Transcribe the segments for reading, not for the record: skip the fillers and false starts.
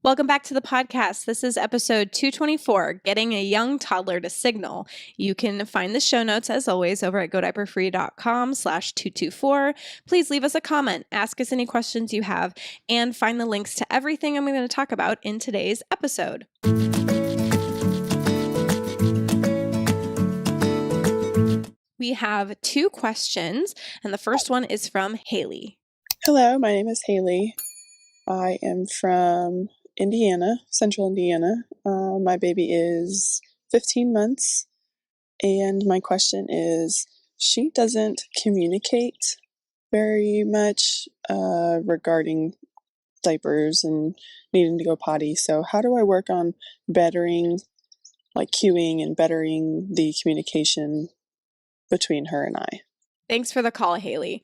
Welcome back to the podcast. This is episode 224, Getting a Young Toddler to Signal. You can find the show notes, as always, over at godiaperfree.com/224. Please leave us a comment, ask us any questions you have, and find the links to everything I'm going to talk about in today's episode. We have two questions, and the first one is from Haley. Hello, my name is Haley. I am from Indiana, central Indiana. My baby is 15 months, and my question is, she doesn't communicate very much regarding diapers and needing to go potty. So how do I work on bettering, like cueing and bettering the communication between her and I? Thanks for the call, Haley.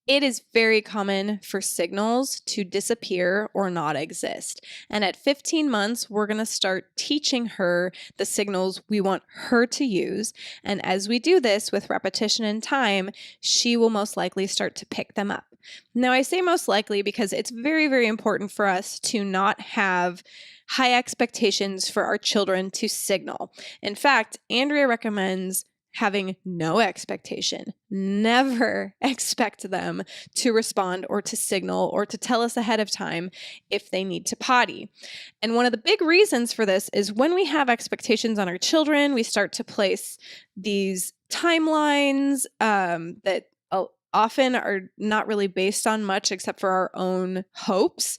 It is very common for signals to disappear or not exist. And at 15 months, we're going to start teaching her the signals we want her to use. And as we do this with repetition and time, she will most likely start to pick them up. Now, I say most likely because it's very, very important for us to not have high expectations for our children to signal. In fact, Andrea recommends having no expectation. Never expect them to respond or to signal or to tell us ahead of time if they need to potty. And one of the big reasons for this is when we have expectations on our children, we start to place these timelines that often are not really based on much except for our own hopes.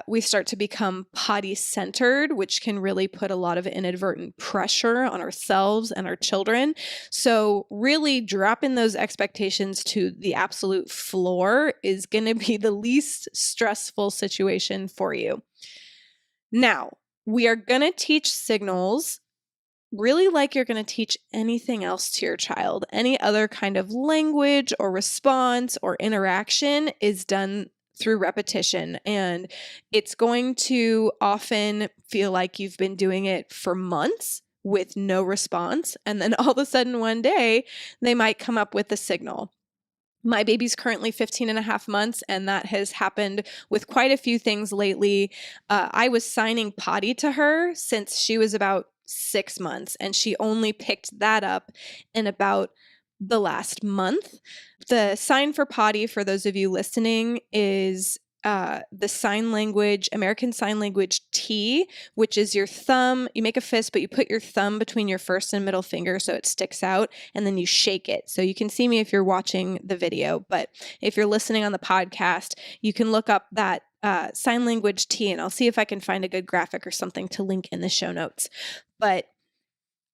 We start to become potty-centered, which can really put a lot of inadvertent pressure on ourselves and our children. So really dropping those expectations to the absolute floor is going to be the least stressful situation for you. Now, we are going to teach signals really like you're going to teach anything else to your child. Any other kind of language or response or interaction is done through repetition, and it's going to often feel like you've been doing it for months with no response, and then all of a sudden one day they might come up with a signal. My baby's currently 15 and a half months, and that has happened with quite a few things lately. I was signing potty to her since she was about 6 months, and she only picked that up in about the last month. The sign for potty, for those of you listening, is the sign language, American Sign Language T, which is your thumb. You make a fist, but you put your thumb between your first and middle finger so it sticks out, and then you shake it. So you can see me if you're watching the video, but if you're listening on the podcast, you can look up that sign language T, and I'll see if I can find a good graphic or something to link in the show notes. But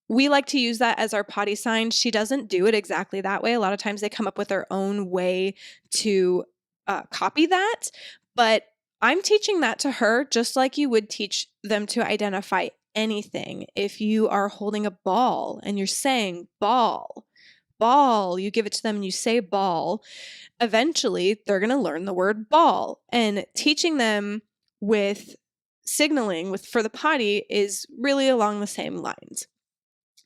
we like to use that as our potty sign. She doesn't do it exactly that way. A lot of times they come up with their own way to copy that, but I'm teaching that to her just like you would teach them to identify anything. If you are holding a ball and you're saying ball, you give it to them and you say ball, eventually they're going to learn the word ball. And teaching them with signaling for the potty is really along the same lines.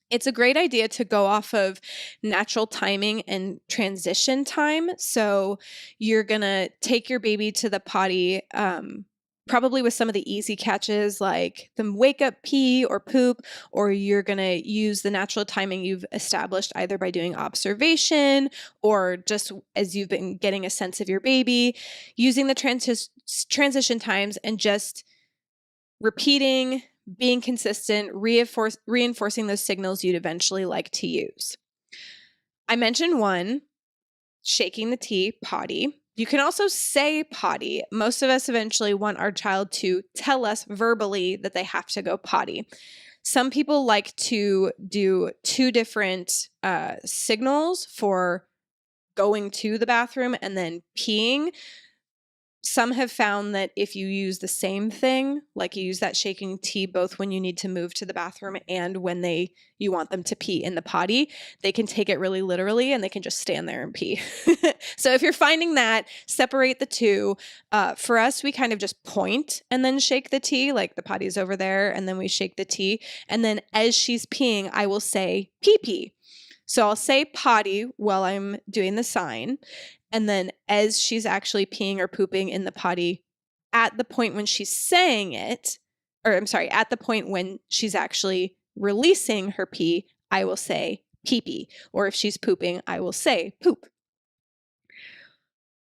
It's a great idea to go off of natural timing and transition time. So you're going to take your baby to the potty, probably with some of the easy catches like the wake up pee or poop, or you're going to use the natural timing you've established either by doing observation or just as you've been getting a sense of your baby, using the transition times and just repeating, being consistent, reinforcing those signals you'd eventually like to use. I mentioned one, shaking the T, potty. You can also say potty. Most of us eventually want our child to tell us verbally that they have to go potty. Some people like to do two different signals for going to the bathroom and then peeing. Some have found that if you use the same thing, like you use that shaking T both when you need to move to the bathroom and when you want them to pee in the potty, they can take it really literally and they can just stand there and pee. So if you're finding that, separate the two. For us, we kind of just point and then shake the T, like the potty's over there, and then we shake the T. And then as she's peeing, I will say pee pee. So I'll say potty while I'm doing the sign. And then as she's actually peeing or pooping in the potty, at the point when she's saying it, or I'm sorry, at the point when she's actually releasing her pee, I will say pee pee. Or if she's pooping, I will say poop.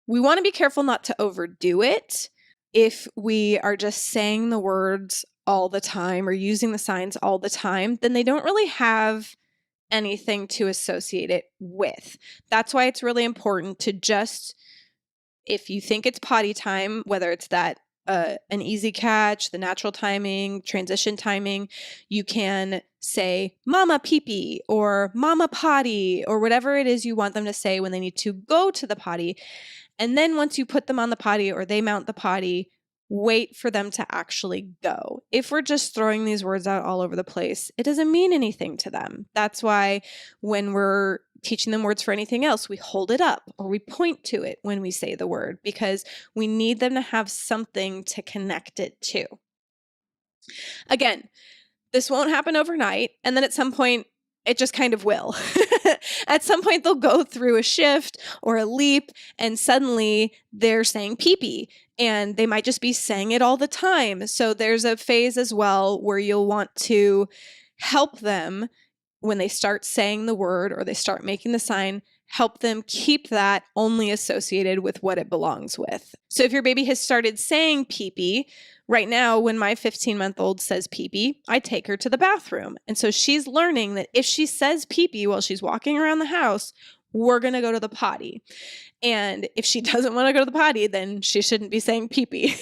We want to be careful not to overdo it. If we are just saying the words all the time or using the signs all the time, then they don't really have anything to associate it with. That's why it's really important to just, if you think it's potty time, whether it's that an easy catch, the natural timing, transition timing, you can say mama pee-pee or mama potty or whatever it is you want them to say when they need to go to the potty. And then once you put them on the potty or they mount the potty, wait for them to actually go. If we're just throwing these words out all over the place, it doesn't mean anything to them. That's why when we're teaching them words for anything else, we hold it up or we point to it when we say the word, because we need them to have something to connect it to. Again, this won't happen overnight. And then at some point, it just kind of will. At some point, they'll go through a shift or a leap, and suddenly they're saying pee-pee, and they might just be saying it all the time. So there's a phase as well where you'll want to help them when they start saying the word or they start making the sign, help them keep that only associated with what it belongs with. So if your baby has started saying pee-pee, right now, when my 15-month-old says pee-pee, I take her to the bathroom. And so she's learning that if she says pee-pee while she's walking around the house, we're going to go to the potty. And if she doesn't want to go to the potty, then she shouldn't be saying pee-pee.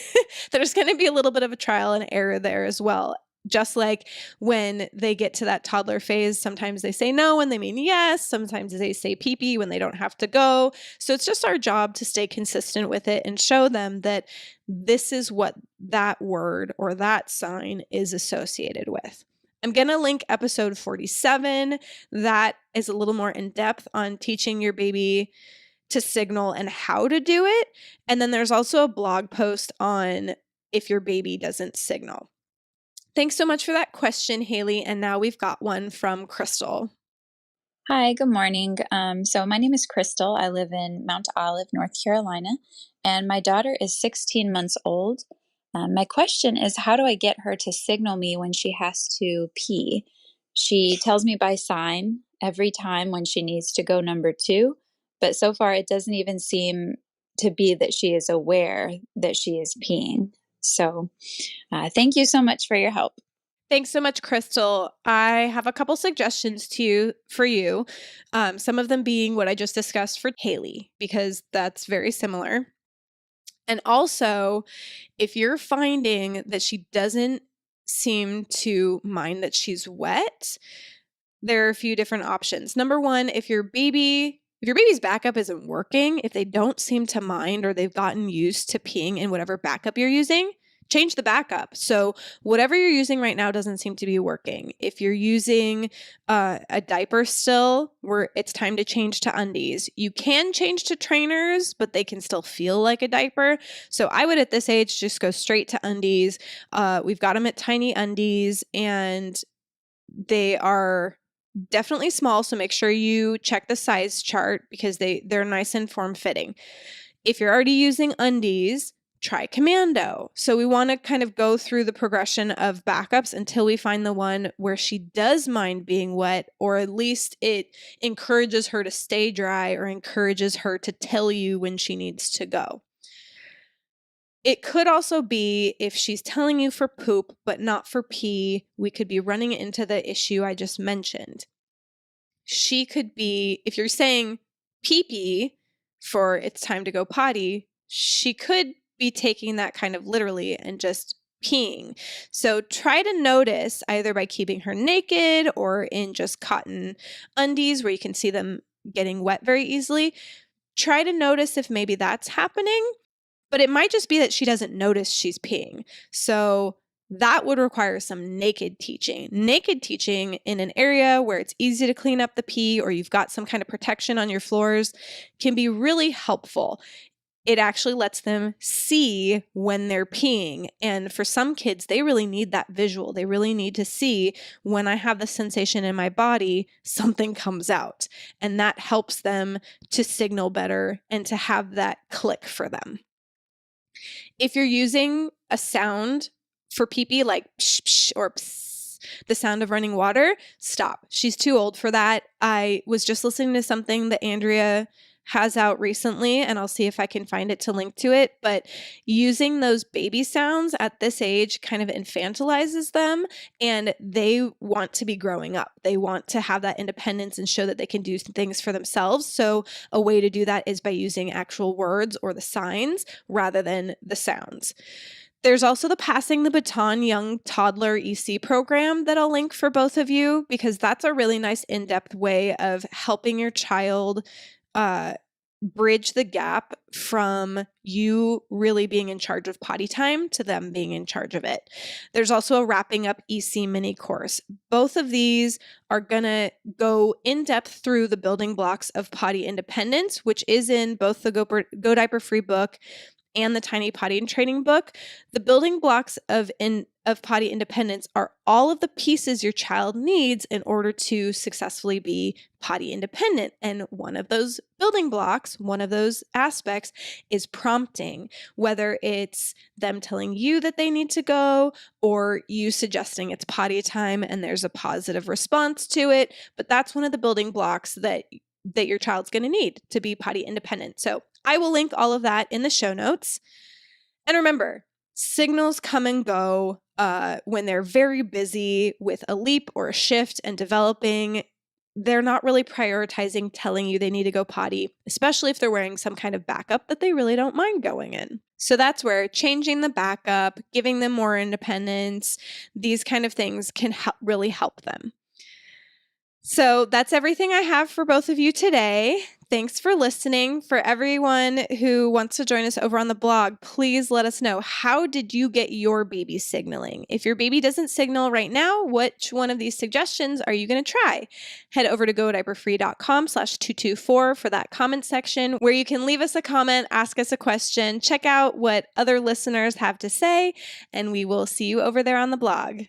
There's going to be a little bit of a trial and error there as well. Just like when they get to that toddler phase, sometimes they say no and they mean yes. Sometimes they say pee-pee when they don't have to go. So it's just our job to stay consistent with it and show them that this is what that word or that sign is associated with. I'm going to link episode 47. That is a little more in depth on teaching your baby to signal and how to do it. And then there's also a blog post on if your baby doesn't signal. Thanks so much for that question, Haley. And now we've got one from Crystal. Hi, good morning. So my name is Crystal. I live in Mount Olive, North Carolina, and my daughter is 16 months old. My question is, how do I get her to signal me when she has to pee? She tells me by sign every time when she needs to go number 2, but so far it doesn't even seem to be that she is aware that she is peeing. So thank you so much for your help. Thanks so much, Crystal. I have a couple suggestions for you. Some of them being what I just discussed for Haley, because that's very similar. And also, if you're finding that she doesn't seem to mind that she's wet, there are a few different options. Number one, if your baby's backup isn't working, if they don't seem to mind or they've gotten used to peeing in whatever backup you're using, change the backup. So whatever you're using right now doesn't seem to be working. If you're using a diaper still, it's time to change to undies. You can change to trainers, but they can still feel like a diaper. So I would at this age just go straight to undies. We've got them at Tiny Undies, and they are definitely small. So make sure you check the size chart because they're nice and form-fitting. If you're already using undies, try Commando. So we want to kind of go through the progression of backups until we find the one where she does mind being wet, or at least it encourages her to stay dry or encourages her to tell you when she needs to go. It could also be if she's telling you for poop, but not for pee, we could be running into the issue I just mentioned. She could be, if you're saying pee-pee for it's time to go potty, she could be taking that kind of literally and just peeing. So try to notice, either by keeping her naked or in just cotton undies where you can see them getting wet very easily. Try to notice if maybe that's happening, but it might just be that she doesn't notice she's peeing. So that would require some naked teaching. Naked teaching in an area where it's easy to clean up the pee or you've got some kind of protection on your floors can be really helpful. It actually lets them see when they're peeing. And for some kids, they really need that visual. They really need to see when I have the sensation in my body, something comes out. And that helps them to signal better and to have that click for them. If you're using a sound for pee-pee like psh, psh, or pss, the sound of running water, stop. She's too old for that. I was just listening to something that Andrea has out recently, and I'll see if I can find it to link to it. But using those baby sounds at this age kind of infantilizes them, and they want to be growing up. They want to have that independence and show that they can do things for themselves. So a way to do that is by using actual words or the signs rather than the sounds. There's also the Passing the Baton Young Toddler EC program that I'll link for both of you, because that's a really nice in-depth way of helping your child bridge the gap from you really being in charge of potty time to them being in charge of it. There's also a Wrapping Up EC mini course. Both of these are going to go in depth through the building blocks of potty independence, which is in both the Go Diaper Free book and the Tiny Potty and Training book. The building blocks of potty independence are all of the pieces your child needs in order to successfully be potty independent. And one of those building blocks, one of those aspects is prompting, whether it's them telling you that they need to go or you suggesting it's potty time and there's a positive response to it. But that's one of the building blocks that your child's going to need to be potty independent. So I will link all of that in the show notes. And remember, signals come and go when they're very busy with a leap or a shift and developing. They're not really prioritizing telling you they need to go potty, especially if they're wearing some kind of backup that they really don't mind going in. So that's where changing the backup, giving them more independence, these kind of things can really help them. So that's everything I have for both of you today. Thanks for listening. For everyone who wants to join us over on the blog, please let us know, how did you get your baby signaling? If your baby doesn't signal right now, which one of these suggestions are you going to try? Head over to godiaperfree.com/224 for that comment section where you can leave us a comment, ask us a question, check out what other listeners have to say, and we will see you over there on the blog.